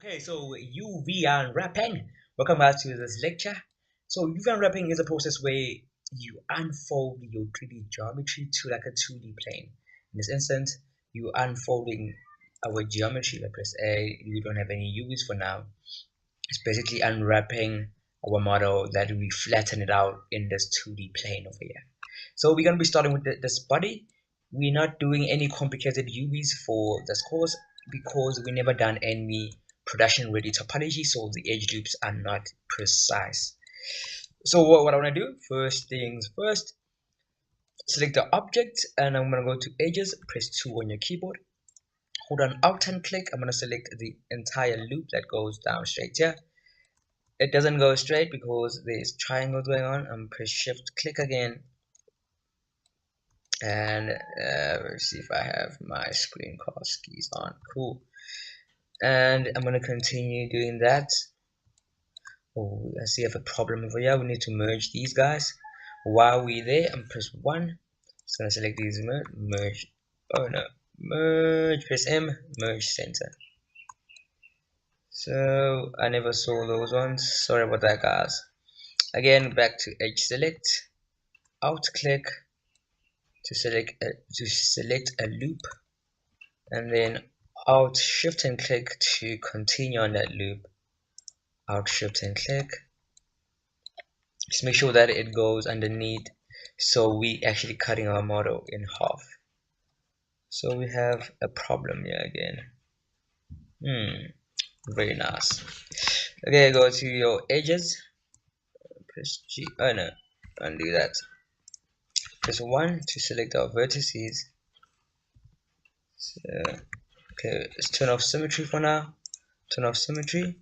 Okay, so UV unwrapping. Welcome back to this lecture. So UV unwrapping is a process where you unfold your 3D geometry to like a 2D plane. In this instance, you unfolding our geometry. Like press A. We don't have any UVs for now. It's basically unwrapping our model that we flatten it out in this 2D plane over here. So we're gonna be starting with this body. We're not doing any complicated UVs for this course because we never done any production ready topology, so the edge loops are not precise. So what I want to do, first things first, select the object and I'm going to go to edges, press 2 on your keyboard, hold on alt and click. I'm going to select the entire loop that goes down straight here. It doesn't go straight because there's triangles going on. I'm press shift click again, and let's see if I have my screencast keys on. Cool. And I'm going to continue doing that. Oh, I see I have a problem over here. We need to merge these guys. While we're there, I'm press 1. Just gonna select these, merge. Oh no, merge, press M, merge center. So I never saw those ones. Sorry about that, guys. Again, back to edge select, alt click to select a loop, and then alt shift and click to continue on that loop. Alt shift and click. Just make sure that it goes underneath, so we actually cutting our model in half. So we have a problem here again. Very nice. Okay, go to your edges, press G. Oh no, undo that. Press 1 to select our vertices. So, okay, let's turn off symmetry for now. Turn off symmetry.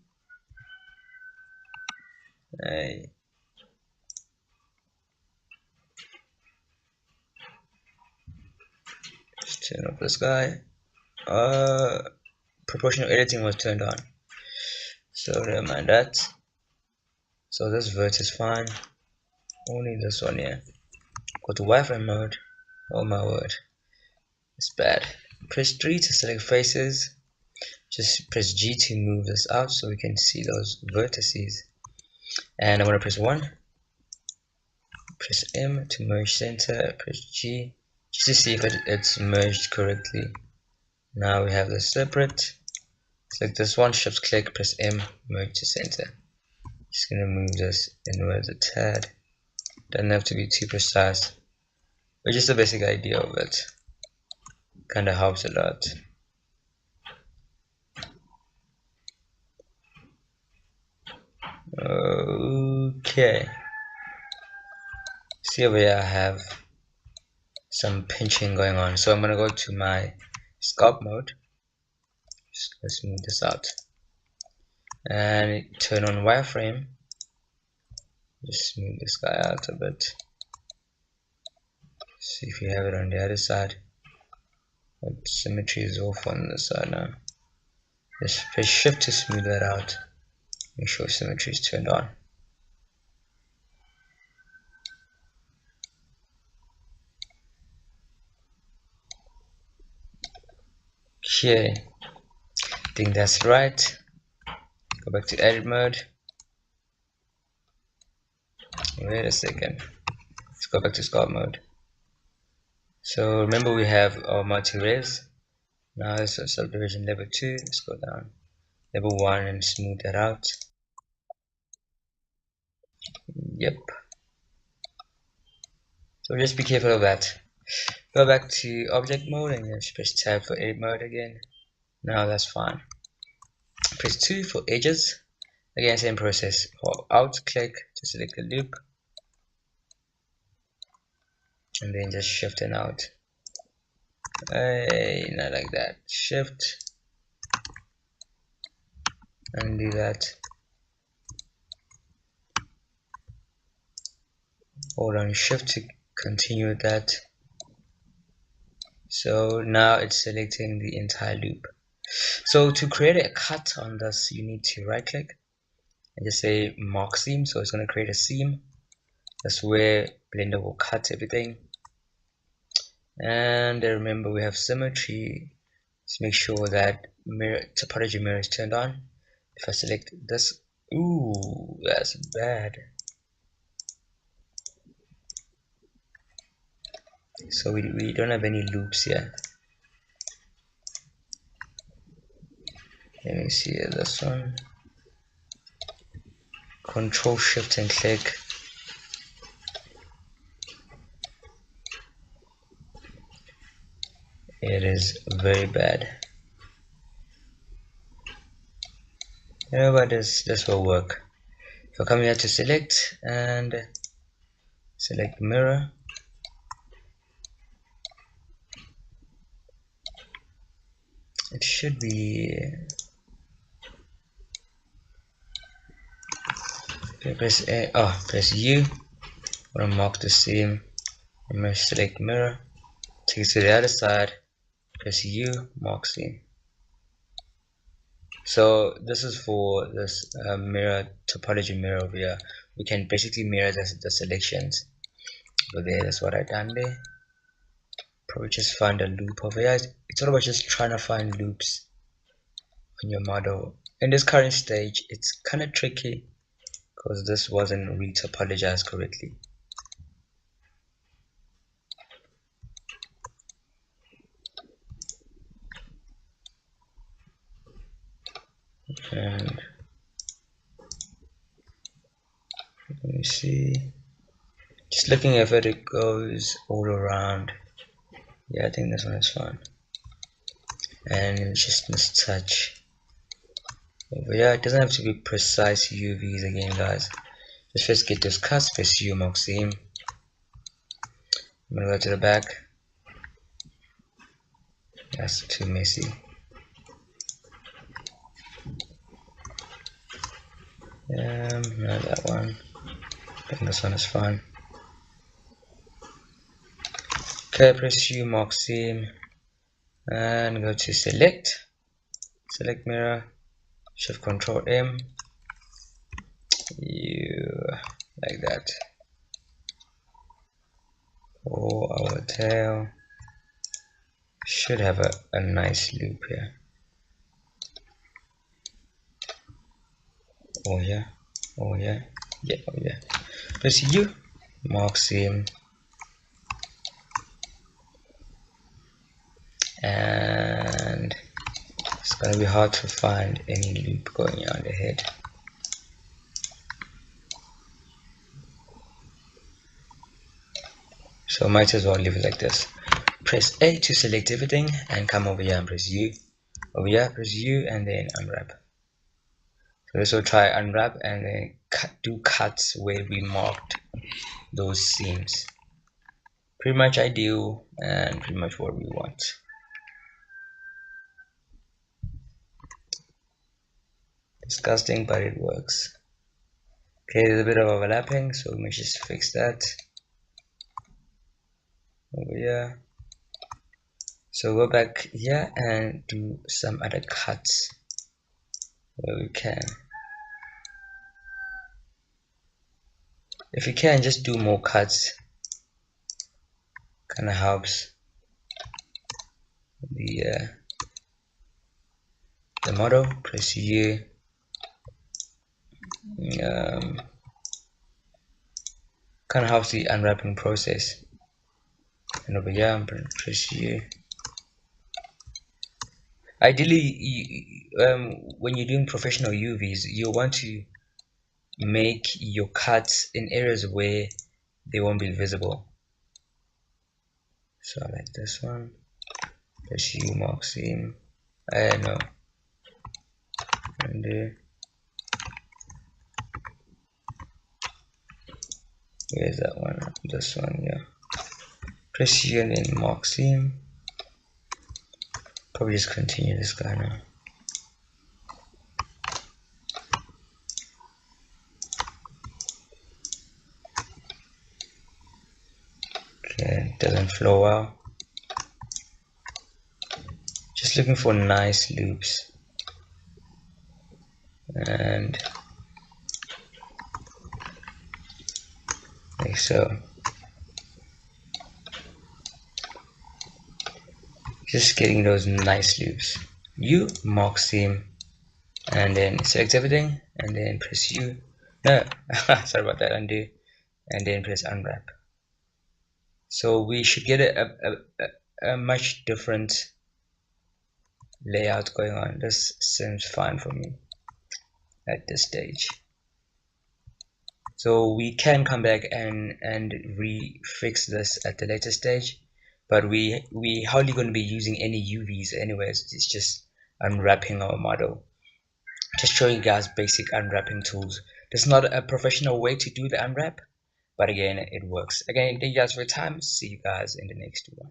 Just turn off this guy. Proportional editing was turned on, so never mind that. So this vert is fine, only this one here. Go to wireframe mode. Oh my word, it's bad. Press 3 to select faces. Just press G to move this out so we can see those vertices. And I'm going to press 1. Press M to merge center. Press G just to see if it's merged correctly. Now we have this separate. Select this one, shift click, press M, merge to center. Just gonna move this inwards a tad. Doesn't have to be too precise, but just a basic idea of it. Kinda helps a lot. Okay. See over here I have some pinching going on. So I'm gonna go to my sculpt mode. Just let's smooth this out. And turn on wireframe. Just smooth this guy out a bit. See if you have it on the other side. But symmetry is off on this side now. Just press shift to smooth that out. Make sure symmetry is turned on. Okay, I think that's right. Go back to edit mode. Wait a second. Let's go back to sculpt mode. So remember we have our multi-res. Now it's a subdivision level 2. Let's go down level 1 and smooth that out. Yep. So just be careful of that. Go back to object mode and then press tab for edit mode again. Now that's fine. Press 2 for edges. Again, same process. Hold alt click to select the loop, and then just shift it out. Hey, not like that. Shift, undo that. Hold on shift to continue with that. So now it's selecting the entire loop. So to create a cut on this, you need to right click and just say mark seam. So it's going to create a seam. That's where Blender will cut everything. And remember we have symmetry. Just make sure that topology mirror is turned on. If I select this, ooh, that's bad. So we don't have any loops here. Let me see this one. Control Shift and click. It is very bad. You know what, this will work. So come here to select and select mirror. It should be, okay, press A, press U. I'm gonna mark the seam. I'm gonna select mirror, take it to the other side, press U, mark seam. So this is for this mirror topology mirror over here. We can basically mirror the selections over there. That's what I done there. Probably just find a loop over here. It's all about just trying to find loops on your model. In this current stage, it's kind of tricky because this wasn't retopologized correctly. And let me see, just looking if it goes all around. Yeah, I think this one is fine. And just mistouch over here. It doesn't have to be precise UVs again, guys. Just first get this cut, press U, mark seam. I'm gonna go to the back. That's too messy. No, that one. I think this one is fine. Okay, press U, mark seam, and go to select mirror, shift control M, like that. For our tail, should have a nice loop here. Oh yeah, oh yeah, yeah, oh yeah. Press U, mark seam, and it's gonna be hard to find any loop going on the head. So might as well leave it like this. Press A to select everything and come over here and press U. Over here, press U and then unwrap. So this will try unwrap and then do cuts where we marked those seams. Pretty much ideal and pretty much what we want. Disgusting, but it works. Okay, there's a bit of overlapping, so we may just fix that. Over here. So go back here and do some other cuts where we can. If you can, just do more cuts. Kind of helps the model. Press U. Kind of helps the unwrapping process. And over here, press U. Ideally, when you're doing professional UVs, you want to make your cuts in areas where they won't be visible. So like this one, press U, mark seam. No, and where's that one? This one, yeah. Press U and then mark seam. Probably just continue this guy now. Okay, it doesn't flow well. Just looking for nice loops. And like so. Just getting those nice loops. U, mark seam, and then select everything, and then press U. No, sorry about that. Undo, and then press unwrap. So we should get a much different layout going on. This seems fine for me at this stage. So we can come back and refix this at the later stage, but we hardly going to be using any UVs anyways. It's just unwrapping our model. Just showing you guys basic unwrapping tools. This is not a professional way to do the unwrap, but again, it works. Again, thank you guys for your time. See you guys in the next one.